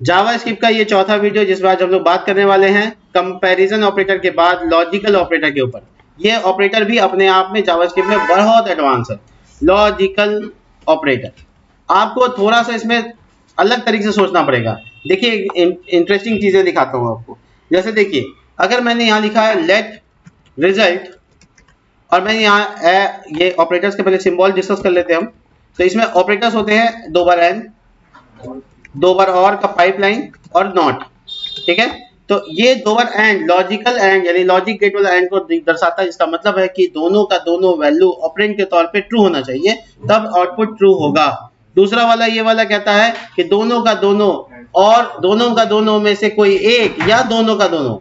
JavaScript का ये चौथा वीडियो जिस पर आज हम लोग बात करने वाले हैं कंपैरिजन ऑपरेटर के बाद लॉजिकल ऑपरेटर के ऊपर। ये ऑपरेटर भी अपने आप में जावास्क्रिप्ट में बहुत एडवांस है। लॉजिकल ऑपरेटर आपको थोड़ा सा इसमें अलग तरीके से सोचना पड़ेगा। देखिए इंटरेस्टिंग चीजें दिखाता हूँ आपको। जैसे देखिए अगर मैंने यहाँ लिखा है लेट रिजल्ट और मैंने यहाँ ये ऑपरेटर्स के पहले सिंबल डिस्कस कर लेते हैं हम। तो इसमें ऑपरेटर्स होते हैं 2 बार एंड, 2 बार और का पाइपलाइन और नॉट। ठीक है, तो ये 2 बार एंड लॉजिकल एंड यानी लॉजिक गेट वाला एंड को दर्शाता है, जिसका मतलब है कि दोनों का दोनों वैल्यू ऑपरेंड के तौर पे ट्रू होना चाहिए, तब आउटपुट ट्रू होगा। दूसरा वाला ये वाला कहता है कि दोनों का दोनों और दोनों का दोनों में से कोई एक या दोनों का दोनों,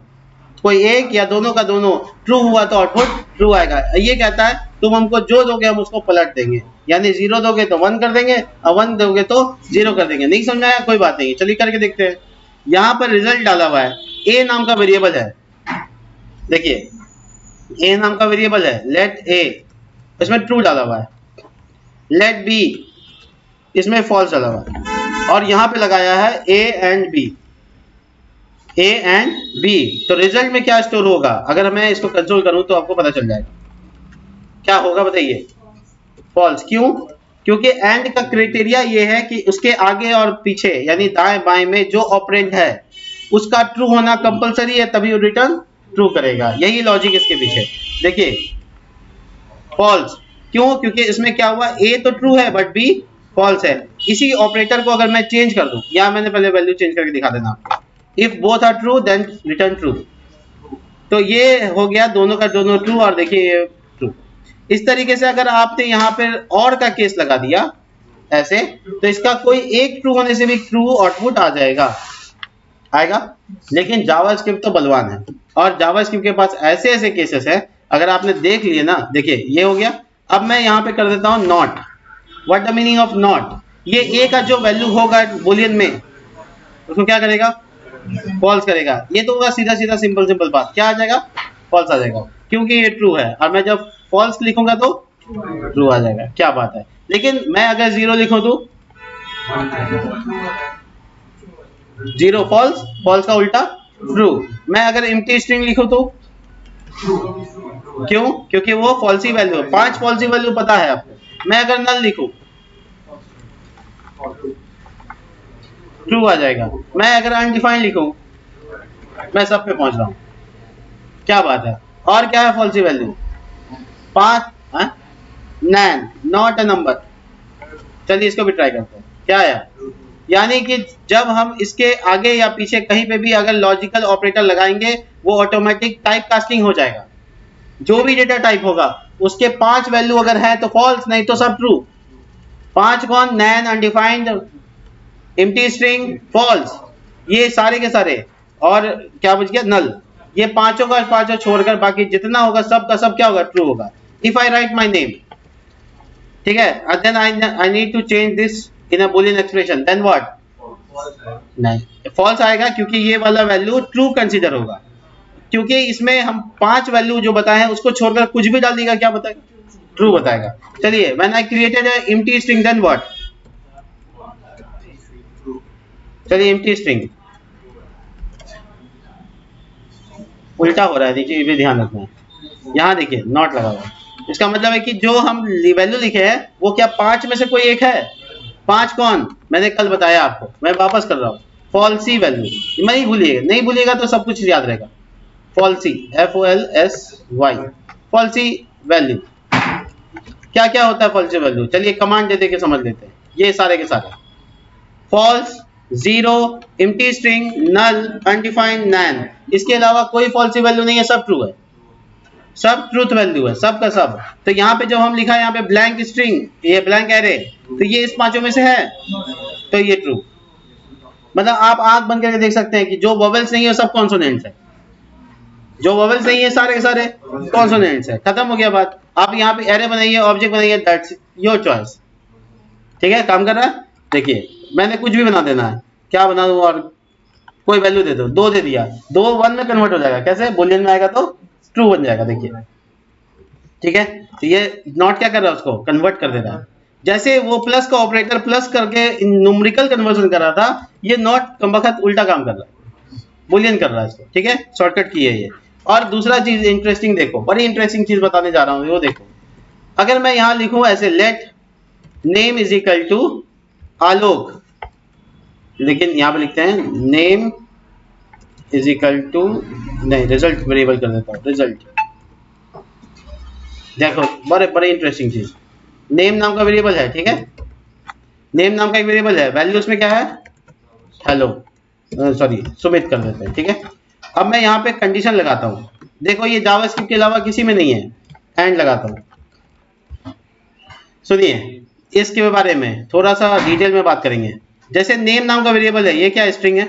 कोई एक या दोनों का दोनों ट्रू हुआ तो आउटपुट ट्रू आएगा। ये कहता है तुम हमको जो दोगे हम उसको पलट देंगे, यानी 0 दोगे तो 1 कर देंगे और 1 दोगे तो 0 कर देंगे। नहीं समझ आया? कोई बात नहीं, चलिए करके देखते हैं। यहाँ पर रिजल्ट डाला हुआ है, ए नाम का वेरिएबल है। देखिए ए नाम का वेरिएबल है, लेट ए, इसमें ट्रू डाला हुआ है। लेट बी, इसमें फॉल्स डाला हुआ है। और यहाँ पे लगाया है A and B, A and B. तो रिजल्ट में क्या स्टोर होगा? अगर मैं इसको कंसोल करूं तो आपको पता चल जाएगा क्या होगा, बताइए। फॉल्स। क्यों? क्योंकि एंड का क्राइटेरिया ये है कि उसके आगे और पीछे यानी दाएं बाएं में जो ऑपरेंड है उसका ट्रू होना कंपलसरी है, तभी वो रिटर्न ट्रू करेगा। यही लॉजिक इसके पीछे। देखिए फॉल्स क्यों? क्योंकि इसमें क्या हुआ, ए तो ट्रू है बट बी फॉल्स है। इसी ऑपरेटर को अगर मैं चेंज कर दूं, या मैंने पहले वैल्यू चेंज करके दिखा देना आपको। If both are true then return true. तो ये हो गया दोनों का दोनों ट्रू, और देखिए ये ट्रू। इस तरीके से अगर आपने यहाँ पे और का केस लगा दिया ऐसे, तो इसका कोई एक ट्रू होने से भी ट्रू आउटपुट आ जाएगा, आएगा। लेकिन जावास्क्रिप्ट तो बलवान है, और जावास्क्रिप्ट के पास ऐसे ऐसे केसेस है, अगर आपने देख लिए ना। देखिए ये हो गया। अब मैं यहाँ पे कर देता हूँ not. What the meaning of not? ये ए का जो वैल्यू होगा बुलियन में, उसको क्या करेगा? फॉल्स करेगा। ये तो होगा सीधा सीधा सिंपल सिंपल बात। क्या आ जाएगा? फॉल्स आ जाएगा, क्योंकि ये ट्रू है। और मैं जब फॉल्स लिखूंगा तो ट्रू आ जाएगा। क्या बात है। लेकिन मैं अगर 0 लिखूं तो 0 फॉल्स, फॉल्स का उल्टा ट्रू। मैं अगर एम्प्टी स्ट्रिंग लिखूं तो क्यों? क्योंकि वो फॉल्सी वैल्यू है। 5 फॉल्सी वैल्यू पता है आपको। मैं अगर नल लिखूं ट्रू आ जाएगा। मैं अगर अनडिफाइंड लिखूं, मैं सब पे पहुंच रहा हूं। क्या बात है। और क्या है falsy value? 5 NaN, not a number. चलिए इसको भी ट्राई करते हैं। क्या है? यानी कि जब हम इसके आगे या पीछे कहीं पे भी अगर लॉजिकल ऑपरेटर लगाएंगे, वो ऑटोमेटिक टाइप कास्टिंग हो जाएगा। जो भी डेटा टाइप होगा उसके 5 वैल्यू अगर है तो फॉल्स, नहीं तो सब ट्रू। 5 कौन? नैन, अनडिफाइंड, एम्प्टी स्ट्रिंग, फॉल्स, ये सारे के सारे। और क्या बच गया? नल। ये पांचों का पांचों छोड़कर बाकी जितना होगा सब का सब क्या होगा? ट्रू होगा। If I right my name, ठीक है, and then I need to change this in a boolean expression, then what? नहीं, false आएगा, क्योंकि ये वाला वैल्यू ट्रू कंसीडर होगा। क्योंकि इसमें हम 5 वैल्यू जो बताए हैं उसको छोड़कर कुछ भी डाल देगा, क्या बताएगा? ट्रू बताएगा। चलिए when I created a empty string, then what? चलिए empty string उल्टा हो रहा है, देखिए ये भी ध्यान रखना है। यहाँ देखिए नॉट लगा हुआ है, इसका मतलब है कि जो हम वैल्यू लिखे हैं वो क्या 5 में से कोई एक है? 5 कौन? मैंने कल बताया आपको, मैं वापस कर रहा हूँ। फॉल्सी वैल्यू, नहीं भूलिएगा, नहीं भूलिएगा तो सब कुछ याद रहेगा। Falsies, FOLSY, falsies value. क्या क्या होता है फॉल्सी वैल्यू? चलिए कमांड दे दे के समझ लेते हैं। ये सारे के सारे फॉल्स, 0, एम्प्टी स्ट्रिंग, नल, अनडिफाइंड, नैन। इसके अलावा कोई फॉल्सी वैल्यू नहीं है, सब ट्रू है, सब ट्रूथ वैल्यू है, सब का सब। तो यहाँ पे जब हम लिखा है यहाँ पे ब्लैंक स्ट्रिंग, ये ब्लैंक एरे, तो ये इस पांचों में से है, तो ये ट्रू। मतलब आप आंख बंद करके देख सकते हैं कि जो वोवेल्स नहीं है सब कॉन्सोनेंट्स है, जो वोवेल्स नहीं है सारे के सारे कॉन्सोनेंट्स है। खत्म हो गया बात। आप यहाँ पे एरे बनाइए, ऑब्जेक्ट बनाइए, दैट्स योर चॉइस। ठीक है, काम कर रहा है। देखिए मैंने कुछ भी बना देना है, क्या बना दूं? और कोई वैल्यू दे दो, 2 दे दिया, 2 1 में कन्वर्ट हो जाएगा। कैसे? बुलियन में आएगा तो ट्रू बन जाएगा। देखिए ठीक है, तो ये नॉट क्या कर रहा है? उसको कन्वर्ट कर दे रहा है। जैसे वो प्लस का ऑपरेटर प्लस करके न्यूमेरिकल कन्वर्जन कर रहा था, ये नॉट कमबख्त उल्टा काम कर रहा है, बुलियन कर रहा है इसको, ठीक है, शॉर्टकट की है ये। और दूसरा चीज इंटरेस्टिंग देखो, बड़ी इंटरेस्टिंग चीज बताने जा रहा हूँ, वो देखो। अगर मैं यहां लिखूं ऐसे let name is equal to Alok, लेकिन यहां पे लिखते हैं नेम इज इक्वल टू, नहीं रिजल्ट वेरिएबल कर देता हूं, रिजल्ट। देखो बड़े बड़े इंटरेस्टिंग चीज, नेम नाम का वेरिएबल है, ठीक है, नेम नाम का एक वेरिएबल है, वैल्यू उसमें क्या है, हेलो, सॉरी सुमित कर देते हैं, ठीक है। अब मैं यहाँ पे कंडीशन लगाता हूँ, देखो ये जावास्क्रिप्ट के अलावा किसी में नहीं है, एंड लगाता हूँ। सुनिए इसके बारे में थोड़ा सा डिटेल में बात करेंगे। जैसे नेम नाम का वेरिएबल है, ये क्या स्ट्रिंग है,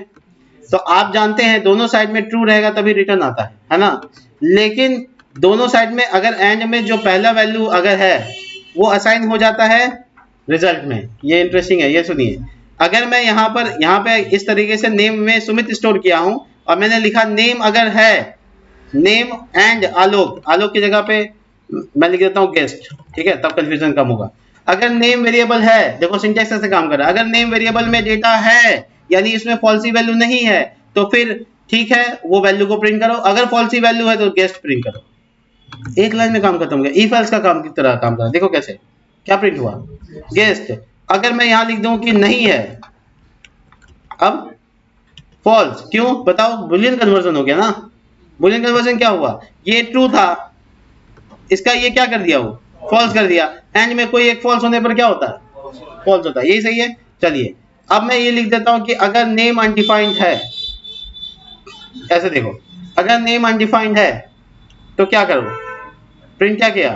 तो आप जानते हैं दोनों साइड में ट्रू रहेगा तभी रिटर्न आता है ना। लेकिन दोनों साइड में अगर एंड में जो पहला वैल्यू अगर है वो असाइन हो जाता है रिजल्ट में, ये इंटरेस्टिंग है, ये सुनिए। अगर मैं यहाँ पे इस तरीके से नेम में सुमित स्टोर किया हूँ और मैंने लिखा नेम अगर है, नेम एंड आलोक, आलोक की जगह पे मैं लिख देता हूँ गेस्ट, ठीक है, तब कंफ्यूजन कम होगा। अगर नेम वेरिएबल है, देखो सिंटैक्स ऐसे काम कर रहा है, अगर नेम वेरिएबल में डेटा है यानी इसमें फॉल्सी वैल्यू नहीं है तो फिर ठीक है वो वैल्यू को प्रिंट करो, अगर फॉल्सी वैल्यू है तो गेस्ट प्रिंट करो। एक लाइन में काम खत्म हो गया, इफ एल्स का काम की तरह काम कर रहा है। देखो कैसे क्या प्रिंट हुआ, गेस्ट। अगर मैं यहां लिख दूं कि नहीं है, अब फॉल्स, क्यों बताओ, बुलियन कन्वर्जन हो गया ना। बुलियन कन्वर्जन क्या हुआ, ये ट्रू था, इसका ये क्या कर दिया, वो फॉल्स कर दिया। एंड में कोई एक फॉल्स होने पर क्या होता है, फॉल्स होता है, यही सही है। चलिए अब मैं ये लिख देता हूं कि अगर नेम अनडिफाइंड है, ऐसे देखो, अगर नेम अनडिफाइंड है तो क्या करो, प्रिंट क्या किया,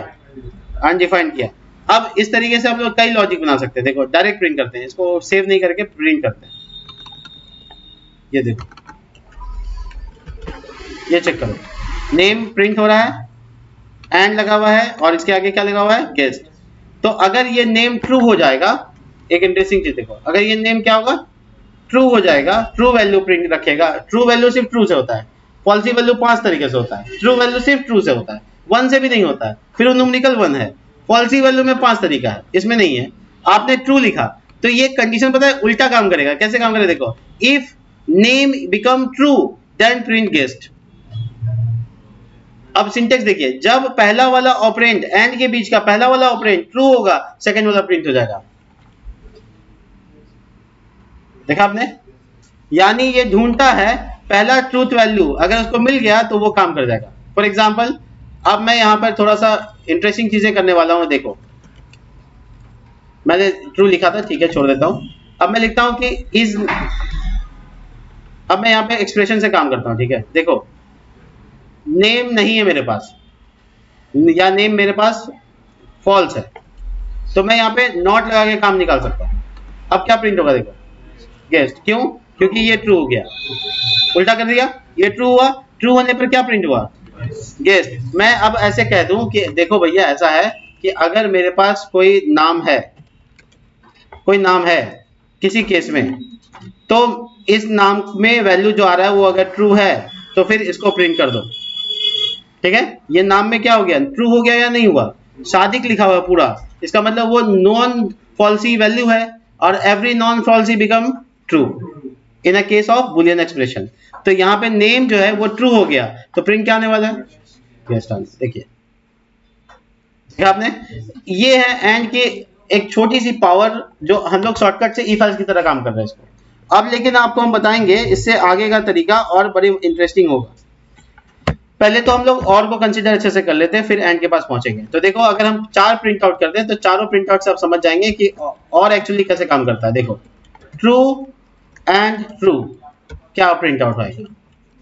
अनडिफाइंड किया। अब इस तरीके से हम लोग कई लॉजिक बना सकते हैं, देखो डायरेक्ट प्रिंट करते हैं, इसको सेव नहीं करके प्रिंट करते हैं। ये देखो, ये चेक करो, नेम प्रिंट हो रहा है, एंड लगा हुआ है और इसके आगे क्या लगा हुआ है, गेस्ट। तो अगर ये नेम ट्रू हो जाएगा, एक इंटरेस्टिंग चीज देखो, अगर ये नेम क्या होगा, ट्रू हो जाएगा, ट्रू वैल्यू प्रिंट रखेगा। ट्रू वैल्यू सिर्फ ट्रू से होता है, फॉल्सी वैल्यू 5 तरीके से होता है, ट्रू वैल्यू सिर्फ ट्रू से होता है, 1 से भी नहीं होता है, फिर वो न्यूमेरिकल 1 है। फॉल्सी वैल्यू में 5 तरीका है, इसमें नहीं है। आपने ट्रू लिखा तो ये कंडीशन पता है उल्टा काम करेगा, कैसे काम करेगा देखो, if name become true then print guest. अब सिंटेक्स देखिए, जब पहला वाला ऑपरेंड एंड के बीच का पहला वाला ऑपरेंड ट्रू होगा, सेकंड वाला प्रिंट हो जाएगा। देखा आपने, यानी ये ढूंढता है पहला ट्रूथ वैल्यू, अगर उसको मिल गया तो वो काम कर जाएगा। फॉर एग्जांपल अब मैं यहां पर थोड़ा सा इंटरेस्टिंग चीजें करने वाला हूं, देखो मैंने ट्रू लिखा था, ठीक है छोड़ देता हूं। अब मैं लिखता हूं कि इज, अब मैं यहां पे एक्सप्रेशन से काम करता हूं, ठीक है। देखो नेम नहीं है मेरे पास, या नेम मेरे पास फॉल्स है, तो मैं यहाँ पे नॉट लगा के काम निकाल सकता हूँ। अब क्या प्रिंट होगा देखो, गेस्ट, क्यों, क्योंकि ये ट्रू हो गया, उल्टा कर दिया, ये ट्रू हुआ, ट्रू होने पर क्या प्रिंट हुआ, गेस्ट। मैं अब ऐसे कह दूं कि देखो भैया ऐसा है कि अगर मेरे पास कोई नाम है, कोई नाम है किसी केस में, तो इस नाम में वैल्यू जो आ रहा है वो अगर ट्रू है तो फिर इसको प्रिंट कर दो, ठीक है। ये नाम में क्या हो गया, ट्रू हो गया या नहीं हुआ, सादिक लिखा हुआ पूरा, इसका मतलब वो नॉन फॉल्सी वैल्यू है, और every non falsies become true in a case of Boolean expression. तो यहाँ पे नेम जो है वो ट्रू हो गया, तो प्रिंट क्या आने वाला है, गेस्ट आंसर। देखिए देखा आपने, ये है एंड की एक छोटी सी पावर जो हम लोग शॉर्टकट से इफ एल्स की तरह काम कर रहे हैं इसको। अब लेकिन आपको हम बताएंगे इससे आगे का तरीका और बड़ी इंटरेस्टिंग होगा। पहले तो हम लोग और को कंसीडर अच्छे से कर लेते हैं, फिर एंड के पास पहुंचेंगे। तो देखो अगर हम 4 प्रिंट आउट करते हैं तो चारों प्रिंट आउट से आप समझ जाएंगे कि और एक्चुअली कैसे काम करता है। देखो ट्रू एंड ट्रू, क्या प्रिंट आउट आएगा,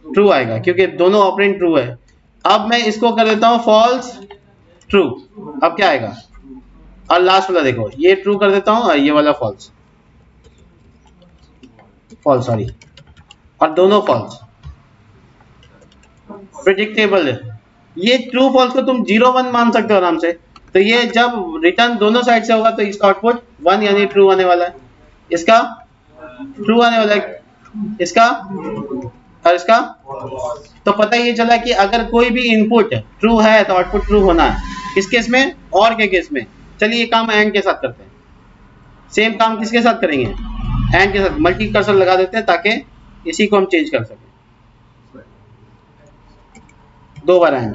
ट्रू आएगा क्योंकि दोनों ऑपरेंड ट्रू है। अब मैं इसको कर देता हूं फॉल्स ट्रू, अब क्या आएगा, और लास्ट वाला देखो ये ट्रू कर देता हूं और ये वाला फॉल्स, फॉल्स सॉरी, और दोनों फॉल्स। प्रेडिक्टेबल है, ये ट्रू फॉल्स को तुम 0 1 मान सकते हो आराम से। तो ये जब रिटर्न दोनों साइड से होगा तो इसका आउटपुट 1 यानी ट्रू आने वाला है, इसका ट्रू आने वाला है, इसका और इसका। तो पता ये चला कि अगर कोई भी इनपुट ट्रू है तो आउटपुट ट्रू होना है। किस केस में, और के केस में। चलिए ये काम एंड के साथ करते हैं, सेम काम किसके साथ करेंगे, एंड के साथ मल्टी कर्सर लगा देते हैं ताकि इसी को हम चेंज कर सकें। 2 बार एंड,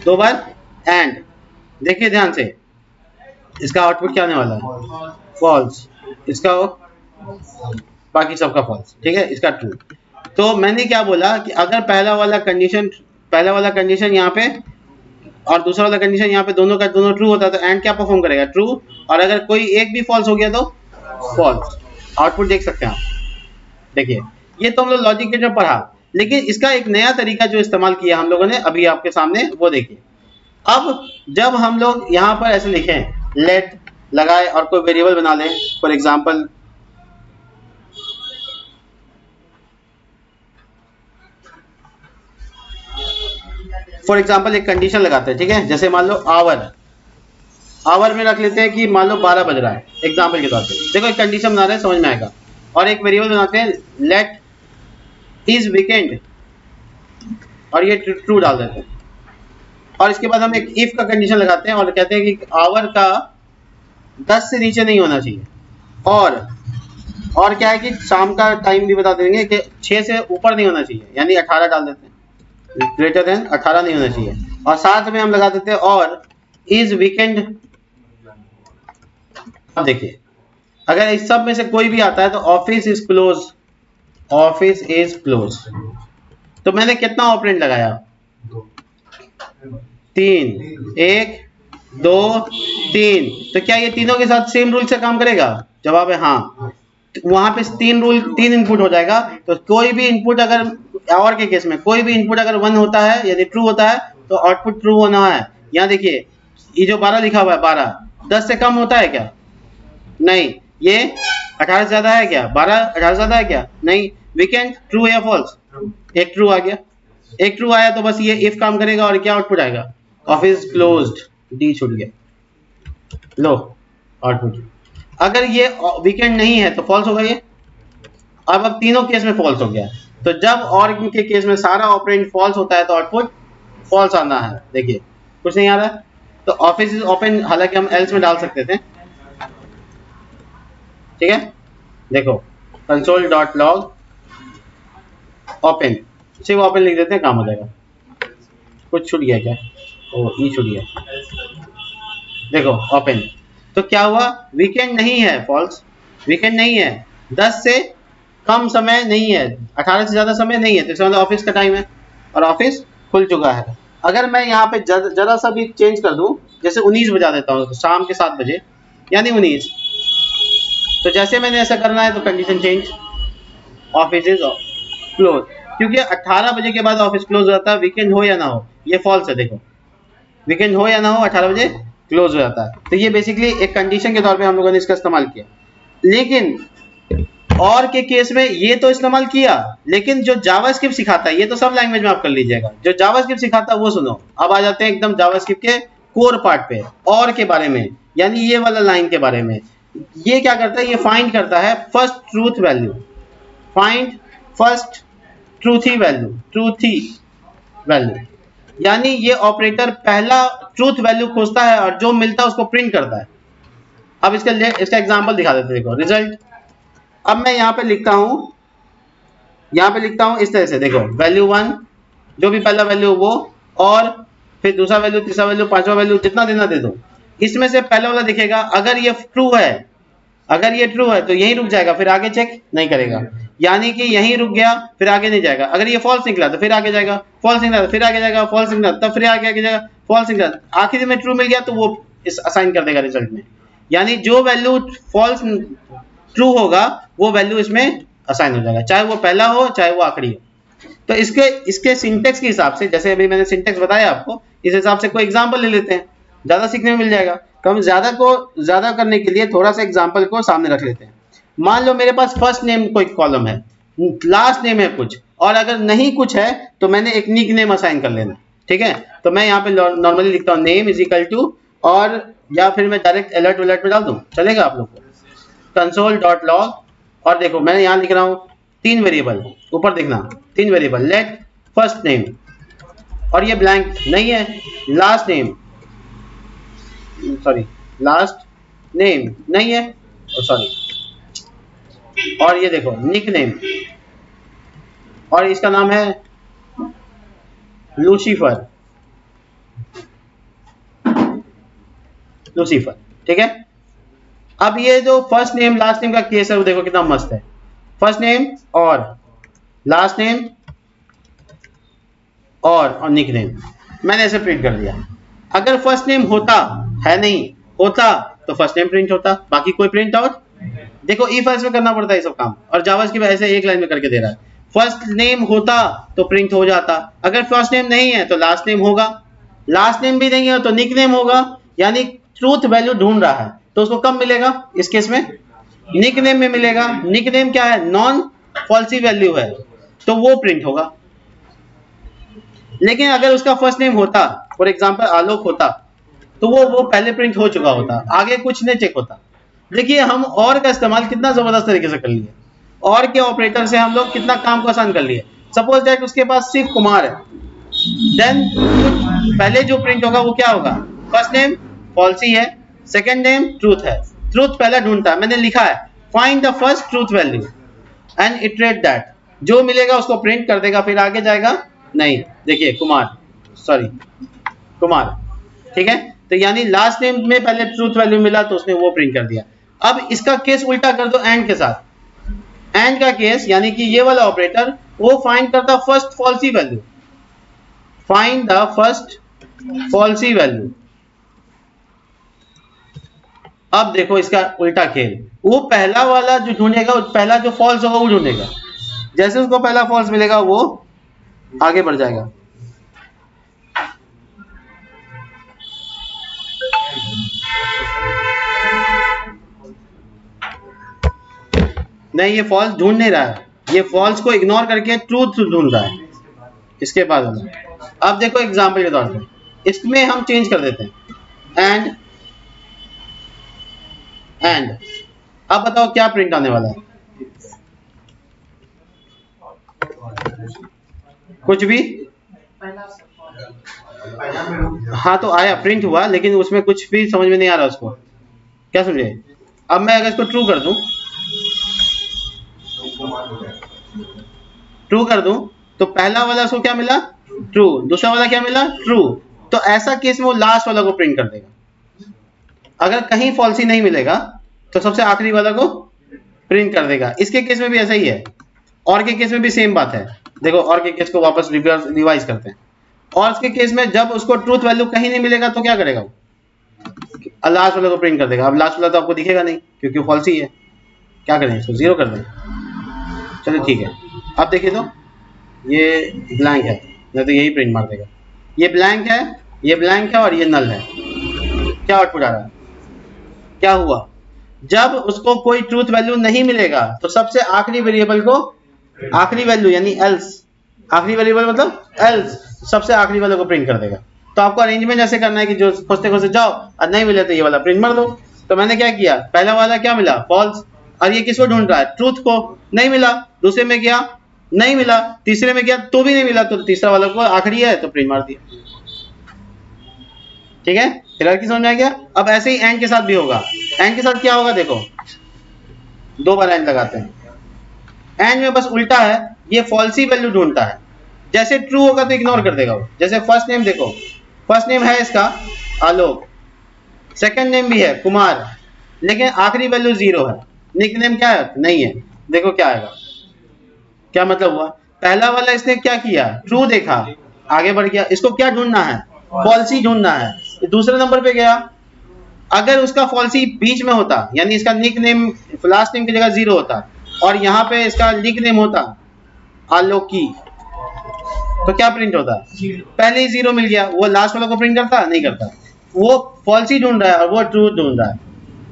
2 बार एंड। देखिए ध्यान से, इसका आउटपुट क्या आने वाला है, फॉल्स, इसका बाकी सबका फॉल्स, ठीक है, इसका ट्रू। तो मैंने क्या बोला कि अगर पहला वाला कंडीशन यहाँ पे और दूसरा वाला कंडीशन यहाँ पे दोनों का दोनों ट्रू होता है तो एंड क्या परफॉर्म करेगा, ट्रू। और अगर कोई एक भी फॉल्स हो गया तो फॉल्स। आउटपुट देख सकते हैं आप। देखिए ये तो हम लोग लॉजिक गेट में पढ़ा, लेकिन इसका एक नया तरीका जो इस्तेमाल किया हम लोगों ने अभी आपके सामने, वो देखिए। अब जब हम लोग यहाँ पर ऐसे लिखें, लेट लगाए और कोई वेरिएबल बना लें, फॉर एग्जाम्पल एक कंडीशन लगाते हैं, ठीक है। जैसे मान लो आवर में रख लेते हैं कि मान लो 12 बज रहा है, एग्जाम्पल के तौर पे। देखो एक कंडीशन बना रहे हैं, समझ में आएगा। और एक वेरिएबल बनाते हैं, लेट इज वीकेंड, और ये ट्रू डाल देते हैं। और इसके बाद हम एक इफ का कंडीशन लगाते हैं और कहते हैं कि आवर का 10 से नीचे नहीं होना चाहिए। और क्या है कि शाम का टाइम भी बता देंगे कि 6 से ऊपर नहीं होना चाहिए, यानी 18 डाल देते हैं, ग्रेटर देन 18 नहीं होना चाहिए। और साथ में हम लगा देते हैं और इज वीकेंड। अब देखिए अगर इस सब में से कोई भी आता है तो ऑफिस इज क्लोज। तो मैंने कितना ऑपरेंड लगाया, 3, 1, 2, 3। तो क्या ये तीनों के साथ सेम रूल से काम करेगा, जवाब है हाँ। वहां पे 3 इनपुट हो जाएगा। तो कोई भी इनपुट अगर और के केस में कोई भी इनपुट अगर 1 होता है यानी ट्रू होता है तो आउटपुट ट्रू होना है। यहाँ देखिए ये जो 12 लिखा हुआ है, 12 10 से कम होता है क्या, नहीं। ये 18 से ज्यादा है क्या, 12 18 से ज्यादा है क्या, नहीं। वीकेंड ट्रू या फॉल्स, एक ट्रू आ गया। एक ट्रू आया तो बस ये इफ काम करेगा और क्या आउटपुट आएगा, ऑफिस क्लोज्ड, डी छूट गया, लो आउटपुट। अगर ये वीकेंड नहीं है तो फॉल्स होगा ये। अब तीनों केस में फॉल्स हो गया। तो जब और के केस में सारा ऑपरेंड फॉल्स होता है तो आउटपुट फॉल्स आना है। देखिए कुछ नहीं आ रहा है तो ऑफिस इज ओपन, हालांकि हम एल्स में डाल सकते थे, ठीक है। देखो console.log ओपन, सिर्फ ओपन लिख देते हैं, काम हो जाएगा। कुछ छूट गया क्या, ओ ई छूट गया। देखो ओपन, तो क्या हुआ, वीकेंड नहीं है, फॉल्स। वीकेंड नहीं है, 10 से कम समय नहीं है, 18 से ज्यादा समय नहीं है, तो इसका मतलब ऑफिस का टाइम है और ऑफिस खुल चुका है। अगर मैं यहाँ पे जरा सा भी चेंज कर दूं, जैसे 19 बजा देता हूँ, शाम के 7 बजे यानी 19, तो जैसे मैंने ऐसा करना है तो condition change, office is close, क्योंकि 18 बजे के बाद ऑफिस क्लोज हो जाता है, वीकेंड हो या ना हो। ये फॉल्स है, देखो वीकेंड हो या ना हो 18 बजे क्लोज हो जाता है। तो ये बेसिकली एक कंडीशन के तौर पे हम लोगों ने इसका इस्तेमाल किया। लेकिन और के केस में ये तो इस्तेमाल किया, लेकिन जो जावास्क्रिप्ट सिखाता है, ये तो सब लैंग्वेज में आप कर लीजिएगा, जो जावास्क्रिप्ट सिखाता है वो सुनो। अब आ जाते हैं एकदम जावास्क्रिप्ट के कोर पार्ट पे, और के बारे में, यानी ये वाला लाइन के बारे में। ये क्या करता है, ये फाइंड करता है first truth value, find first truthy value, यानी ये ऑपरेटर पहला ट्रूथ वैल्यू खोजता है और जो मिलता है उसको प्रिंट करता है। अब इसका एग्जांपल दिखा देते हैं। देखो रिजल्ट, अब मैं यहाँ पे लिखता हूँ इस तरह से। देखो वैल्यू 1, जो भी पहला वैल्यू वो, और फिर दूसरा वैल्यू, तीसरा वैल्यू, पांचवा वैल्यू, जितना देना दे दो। इसमें से पहला वाला दिखेगा, अगर ये ट्रू है तो यहीं रुक जाएगा, फिर आगे चेक नहीं करेगा, यानी कि यहीं रुक गया, फिर आगे नहीं जाएगा। अगर ये फॉल्स निकला तो फिर आगे जाएगा, फॉल्स निकला तो फिर आगे जाएगा, फॉल्स निकला तब फिर आगे जाएगा, फॉल्स निकला, आखिर में ट्रू मिल गया तो वो इस असाइन कर देगा रिजल्ट में। यानी जो वैल्यू फॉल्स ट्रू होगा वो वैल्यू इसमें असाइन हो जाएगा, चाहे वो पहला हो चाहे वो आखिरी हो। तो इसके सिंटेक्स के हिसाब से, जैसे अभी मैंने सिंटेक्स बताया आपको, इस हिसाब से कोई एग्जांपल ले लेते हैं, ज्यादा सीखने में मिल जाएगा। कम ज्यादा करने के लिए थोड़ा सा एग्जांपल को सामने रख लेते हैं। मान लो मेरे पास फर्स्ट नेम कोई कॉलम है, लास्ट नेम है कुछ, और अगर नहीं कुछ है तो मैंने एक निक नेम असाइन कर लेना, ठीक है। तो मैं यहाँ पे नॉर्मली लिखता हूँ नेम इज इक्वल टू, और या फिर मैं डायरेक्ट अलर्ट में डाल दूं, चलेगा आप लोग को, console.log। और देखो मैंने यहाँ लिख रहा हूँ 3 वेरिएबल, ऊपर देखना 3 वेरिएबल, लेट फर्स्ट नेम, और ये ब्लैंक नहीं है, लास्ट नेम नहीं है, सॉरी और ये देखो निक नेम, और इसका नाम है लूसीफर, लूसीफर, ठीक है। अब ये जो फर्स्ट नेम लास्ट नेम का केस है वो देखो कितना मस्त है। फर्स्ट नेम और लास्ट नेम और निक नेम मैंने ऐसे प्रिंट कर दिया। अगर फर्स्ट नेम होता, है नहीं, होता तो फर्स्ट नेम प्रिंट होता, बाकी कोई प्रिंट आउट। देखो इफ एल्स में करना पड़ता है ये सब काम, और जावास्क्रिप्ट ऐसे एक लाइन में करके दे रहा है। फर्स्ट नेम होता तो प्रिंट हो जाता, अगर फर्स्ट नेम नहीं है तो लास्ट नेम होगा, लास्ट नेम भी नहीं है तो निक नेम होगा, यानी ट्रूथ वैल्यू ढूंढ रहा है तो उसको कब मिलेगा, इस केस में निक नेम में मिलेगा। निक नेम क्या है, नॉन फॉल्सी वैल्यू है तो वो प्रिंट होगा। लेकिन अगर उसका फर्स्ट नेम होता, फॉर एग्जांपल आलोक होता, तो वो पहले प्रिंट हो चुका होता, आगे कुछ नहीं चेक होता। देखिए हम और का इस्तेमाल कितना जबरदस्त तरीके से कर लिए, और के ऑपरेटर से हम लोग कितना काम को आसान कर लिए। सपोज दैट उसके पास सिर्फ कुमार है, देन पहले जो प्रिंट होगा वो क्या होगा, फर्स्ट नेम फॉल्सी है, सेकंड नेम ट्रूथ है, ट्रूथ पहला ढूंढता है, मैंने लिखा है find the first truth value and iterate that, जो मिलेगा उसको प्रिंट कर देगा, फिर आगे जाएगा नहीं। देखिए कुमार, सॉरी कुमार, ठीक है। तो यानी लास्ट नेम में पहले ट्रूथ वैल्यू मिला तो उसने वो प्रिंट कर दिया। अब इसका केस उल्टा कर दो एंड के साथ। एंड का केस यानी कि ये वाला ऑपरेटर वो फाइंड करता first falsies value, find the first falsies value. अब देखो इसका उल्टा खेल, वो पहला वाला जो ढूंढेगा, पहला जो फॉल्स होगा वो ढूंढेगा, जैसे उसको पहला फॉल्स मिलेगा वो आगे बढ़ जाएगा। नहीं ये फॉल्स ढूंढ नहीं रहा है, ये फॉल्स को इग्नोर करके ट्रूथ ढूंढ रहा है। इसके बाद अब देखो एग्जांपल के तौर पे इसमें हम चेंज कर देते हैं एंड अब बताओ क्या प्रिंट आने वाला है, कुछ भी। हाँ तो आया, प्रिंट हुआ, लेकिन उसमें कुछ भी समझ में नहीं आ रहा उसको, क्या समझे। अब मैं अगर इसको ट्रू कर दूं, ट्रू कर दूं तो पहला वाला उसको क्या मिला, ट्रू, दूसरा वाला क्या मिला, ट्रू। तो ऐसा केस में वो लास्ट वाला को प्रिंट कर देगा। अगर कहीं फॉल्सी नहीं मिलेगा तो सबसे आखिरी वाला को प्रिंट कर देगा। इसके केस में भी ऐसा ही है, और के केस में भी सेम बात है। देखो और के केस को वापस रिवाइज करते हैं। और इसके केस में जब उसको ट्रूथ वैल्यू कहीं नहीं मिलेगा तो क्या करेगा वो, लास्ट वाले को प्रिंट कर देगा। अब लास्ट वाला तो आपको दिखेगा नहीं क्योंकि फॉल्सी है, क्या करें इसको जीरो कर दें। चलो ठीक है, अब देखिए तो ये ब्लैंक है, नहीं तो यही प्रिंट मार देगा। ये ब्लैंक है, ये ब्लैंक है और ये नल है। क्या आउटपुट आ रहा है, क्या हुआ, जब उसको कोई ट्रूथ वैल्यू नहीं मिलेगा तो सबसे आखिरी वेरिएबल को, आखिरी वैल्यू यानी एल्स, आखिरी वेरिएबल मतलब एल्स, सबसे आखिरी वाले को प्रिंट कर देगा। तो आपको अरेंजमेंट ऐसे करना है कि जो खोजते खोजते जाओ और नहीं मिले तो ये वाला प्रिंट मार दो। तो मैंने क्या किया, पहला वाला क्या मिला, फॉल्स, और ये किसको ढूंढ रहा है, ट्रूथ को, नहीं मिला। दूसरे में गया नहीं मिला, तीसरे में गया तो भी नहीं मिला, तो तीसरा वाला को आखिरी है तो प्रिंट मार दिया। ठीक है, हियरार्की समझ में आ गया। अब ऐसे ही एंड के साथ भी होगा। एंड के साथ क्या होगा, देखो दो बार एंड लगाते हैं। एंड में बस उल्टा है, ये फॉल्सी वैल्यू ढूंढता है, जैसे ट्रू होगा तो इग्नोर कर देगा वो। जैसे फर्स्ट नेम देखो, फर्स्ट नेम है इसका आलोक, सेकंड नेम भी है कुमार, लेकिन आखिरी वैल्यू 0 है, निक नेम क्या है, नहीं है। देखो क्या आएगा, क्या मतलब हुआ, पहला वाला इसने क्या किया, ट्रू देखा, आगे बढ़ गया। इसको क्या ढूंढना है, फॉल्सी ढूंढना है, दूसरे नंबर पे गया। अगर उसका फॉल्सी बीच में होता, यानी इसका निक नेम लास्ट नेम की जगह 0 होता और यहाँ पे इसका निक नेम होता आलोकी, तो क्या प्रिंट होता, पहले ही 0 मिल गया। वो लास्ट वाला को प्रिंट करता, नहीं करता। वो फॉल्सी ढूंढ रहा है और वो ट्रू ढूंढ रहा है।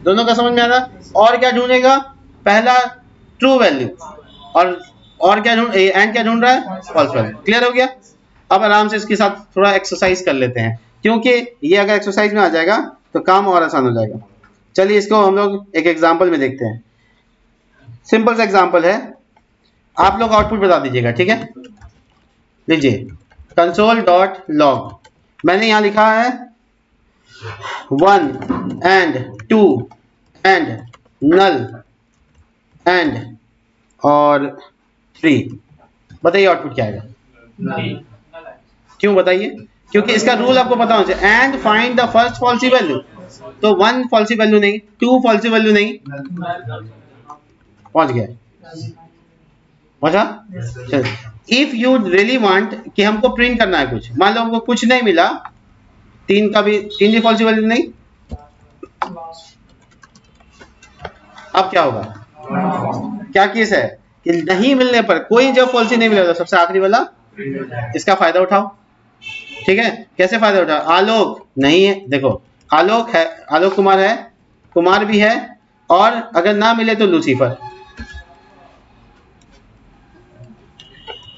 दोनों का समझ में आ रहा। और क्या ढूंढेगा, पहला ट्रू वैल्यू, और क्या ढूंढ, एंड क्या ढूंढ रहा है, फॉल्स वैल्यू। क्लियर हो गया। अब आराम से इसके साथ थोड़ा एक्सरसाइज कर लेते हैं, क्योंकि ये अगर एक्सरसाइज में आ जाएगा तो काम और आसान हो जाएगा। चलिए इसको हम लोग एक एग्जांपल में देखते हैं। सिंपल सा एग्जांपल है, आप लोग आउटपुट बता दीजिएगा, ठीक है। लीजिए console.log, मैंने यहां लिखा है 1 and 2 and null and और 3, बताइए आउटपुट क्या आएगा? क्यों बताइए? क्योंकि इसका रूल आपको पता होना चाहिए, and find the first falsies value. तो 1 फॉल्सी वैल्यू नहीं, 2 फॉल्सी वैल्यू नहीं, पहुंच गया, पहुंचा। इफ यू रियली वांट कि हमको प्रिंट करना है कुछ, मान लो हमको कुछ नहीं मिला, 3 भी फॉल्सी वैल्यू नहीं, अब क्या होगा? क्या केस है कि नहीं मिलने पर, कोई जब फॉल्सी नहीं मिलेगा, सबसे आखिरी वाला इसका फायदा उठाओ। ठीक है, कैसे फायदा उठाओ? आलोक नहीं है, देखो आलोक है, आलोक कुमार है, कुमार भी है, और अगर ना मिले तो लूसीफर।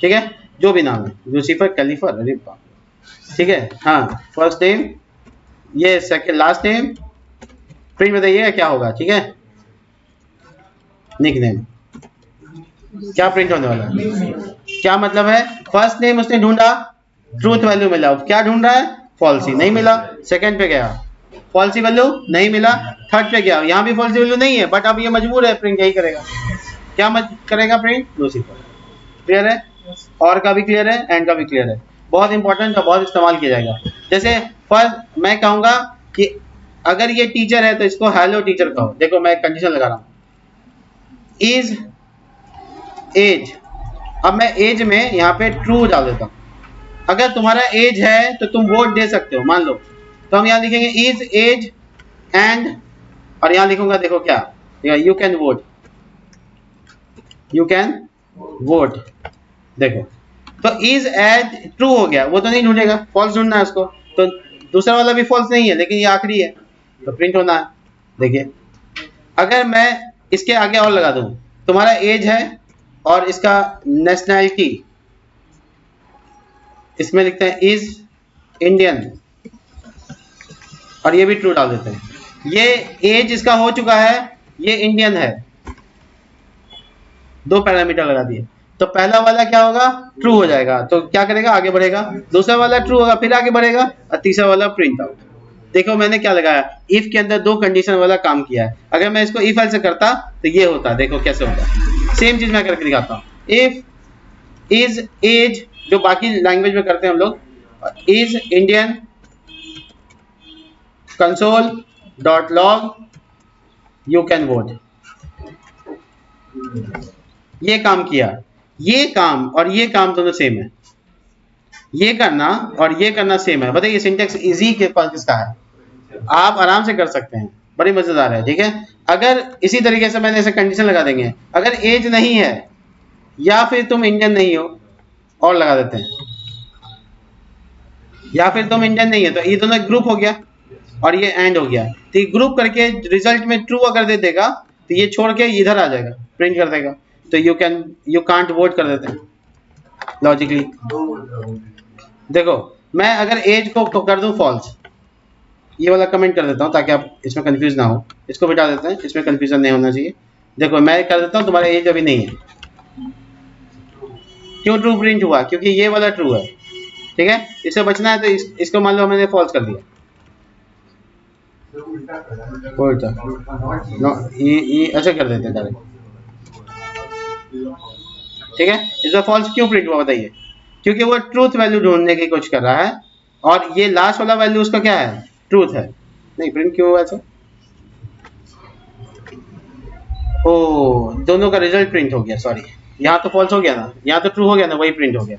ठीक है, जो भी नाम है, लूसीफर, कैलिफर, अरे बाप, ठीक है। हाँ, फर्स्ट नेम, ये सेकंड, लास्ट नेम, प्रिंट बताइएगा क्या होगा। ठीक है, निकनेम, क्या प्रिंट होने वाला है? क्या मतलब है? फर्स्ट नेम उसने ढूंढा, ट्रूथ वैल्यू मिला, क्या ढूंढ रहा है? फॉल्सी, नहीं मिला, सेकंड पे गया, फॉल्सी वैल्यू नहीं मिला, थर्ड पे गया, यहाँ भी फॉल्सी वैल्यू नहीं है, बट अब ये मजबूर है, प्रिंट यही करेगा। क्या करेगा? Print Lucifer. क्लियर है? और का भी क्लियर है, एंड का भी क्लियर है। बहुत इंपॉर्टेंट है, बहुत इस्तेमाल किया जाएगा। जैसे फर्स्ट मैं कहूंगा कि अगर ये टीचर है तो इसको हेलो टीचर कहो। देखो मैं कंडीशन लगा रहा हूँ, इज एज, अब मैं एज में यहाँ पे ट्रू डाल देता हूँ। अगर तुम्हारा एज है तो तुम वोट दे सकते हो, मान लो, तो हम यहाँ लिखेंगे इज एज एंड, और यहाँ लिखूंगा, देखो क्या, you can vote, you can vote. देखो तो इज एज ट्रू हो गया, वो तो नहीं ढूंढेगा, फॉल्स ढूंढना है उसको, तो दूसरा वाला भी फॉल्स नहीं है, लेकिन ये आखिरी है तो प्रिंट होना है। देखिए अगर मैं इसके आगे और लगा दूं, तुम्हारा एज है और इसका नेशनैलिटी, इसमें लिखते हैं इज इंडियन, और ये भी ट्रू डाल देते हैं। ये एज इसका हो चुका है, ये इंडियन है, 2 पैरामीटर लगा दिए, तो पहला वाला क्या होगा? ट्रू हो जाएगा, तो क्या करेगा? आगे बढ़ेगा। दूसरा वाला ट्रू होगा, फिर आगे बढ़ेगा, और तीसरा वाला प्रिंट आउट। देखो मैंने क्या लगाया, इफ के अंदर 2 कंडीशन वाला काम किया है। अगर मैं इसको इफ से करता तो ये होता, देखो कैसे होता, सेम चीज मैं करके दिखाता हूँ। इफ इज एज, जो बाकी लैंग्वेज में करते हैं हम लोग, is Indian console.log you can vote, ये काम किया, ये काम और ये काम दोनों सेम है, ये करना और ये करना सेम है। बताइए सिंटेक्स इजी के पास किसका है? आप आराम से कर सकते हैं, बड़ी मजेदार है। ठीक है, अगर इसी तरीके से मैंने ऐसे कंडीशन लगा देंगे, अगर एज नहीं है या फिर तुम इंडियन नहीं हो, और लगा देते हैं, या फिर तुम इंडियन नहीं है, तो ये दोनों ग्रुप हो गया और ये एंड हो गया। तो ये ग्रुप करके रिजल्ट में ट्रू अगर दे देगा तो ये छोड़ के इधर आ जाएगा, प्रिंट कर देगा, तो यू कांट वोट कर देते हैं लॉजिकली। देखो मैं अगर एज को कर दूं फॉल्स, ये वाला कमेंट कर देता हूं ताकि आप इसमें कंफ्यूज ना हो, इसको बिठा देते हैं, इसमें कंफ्यूजन नहीं होना चाहिए। देखो मैं कर देता हूं तुम्हारा एज अभी नहीं है, क्यों ट्रू प्रिंट हुआ? क्योंकि ये वाला ट्रू है। ठीक है, इससे बचना है तो इसको मान लो मैंने फॉल्स कर दिया, उल्टा नो, ये ऐसे कर देते हैं डायरेक्ट। ठीक है, इसमें फॉल्स क्यों प्रिंट हुआ बताइए? क्योंकि वो ट्रूथ वैल्यू ढूंढने की कोशिश कर रहा है, और ये लास्ट वाला वैल्यू उसका क्या है? ट्रूथ है। नहीं, प्रिंट क्यों हुआ ऐसा? ओ, दोनों का रिजल्ट प्रिंट हो गया, सॉरी, यहाँ तो फॉल्स हो गया ना, यहाँ तो ट्रू हो गया ना, वही प्रिंट हो गया।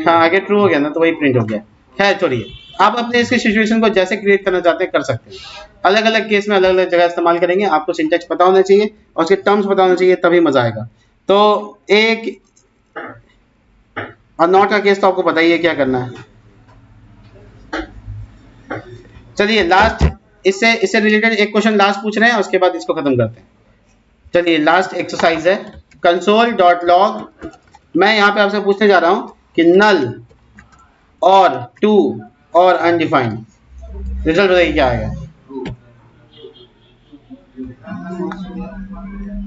हाँ, आगे ट्रू हो गया ना, तो वही प्रिंट हो गया। खैर छोड़िए, आप अपने इसके सिचुएशन को जैसे क्रिएट करना चाहते हैं कर सकते हैं। अलग अलग केस में अलग अलग जगह इस्तेमाल करेंगे, आपको सिंटेक्स पता होना चाहिए और उसके टर्म्स पता होना चाहिए, तभी मजा आएगा। तो एक और नॉट का केस तो आपको बताइए क्या करना है। चलिए लास्ट, इससे रिलेटेड एक क्वेश्चन लास्ट पूछ रहे हैं, उसके बाद इसको खत्म करते हैं। चलिए लास्ट एक्सरसाइज है console.log। मैं यहाँ पे आपसे पूछने जा रहा हूँ कि नल और टू और अनडिफाइंड, रिजल्ट बताइए क्या आएगा।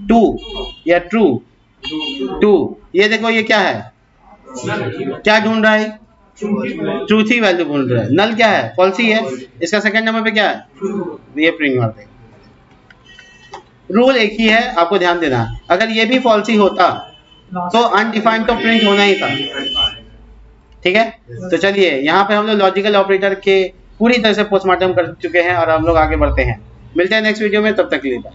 टू या ट्रू? टू। ये देखो ये क्या है, क्या ढूंढ रहा है? ट्रूथ ही वैल्यू ढूंढ रहा है। नल क्या है? फॉल्स ही है। इसका सेकंड नंबर पे क्या है? ये प्रिंट मार देगा। रूल एक ही है, आपको ध्यान देना। अगर ये भी फॉल्स ही होता तो अनडिफाइंड तो प्रिंट होना ही था। ठीक है, तो चलिए यहाँ पे हम लोग लॉजिकल ऑपरेटर के पूरी तरह से पोस्टमार्टम कर चुके हैं और हम लोग आगे बढ़ते हैं। मिलते हैं नेक्स्ट वीडियो में, तब तक के लिए बाय।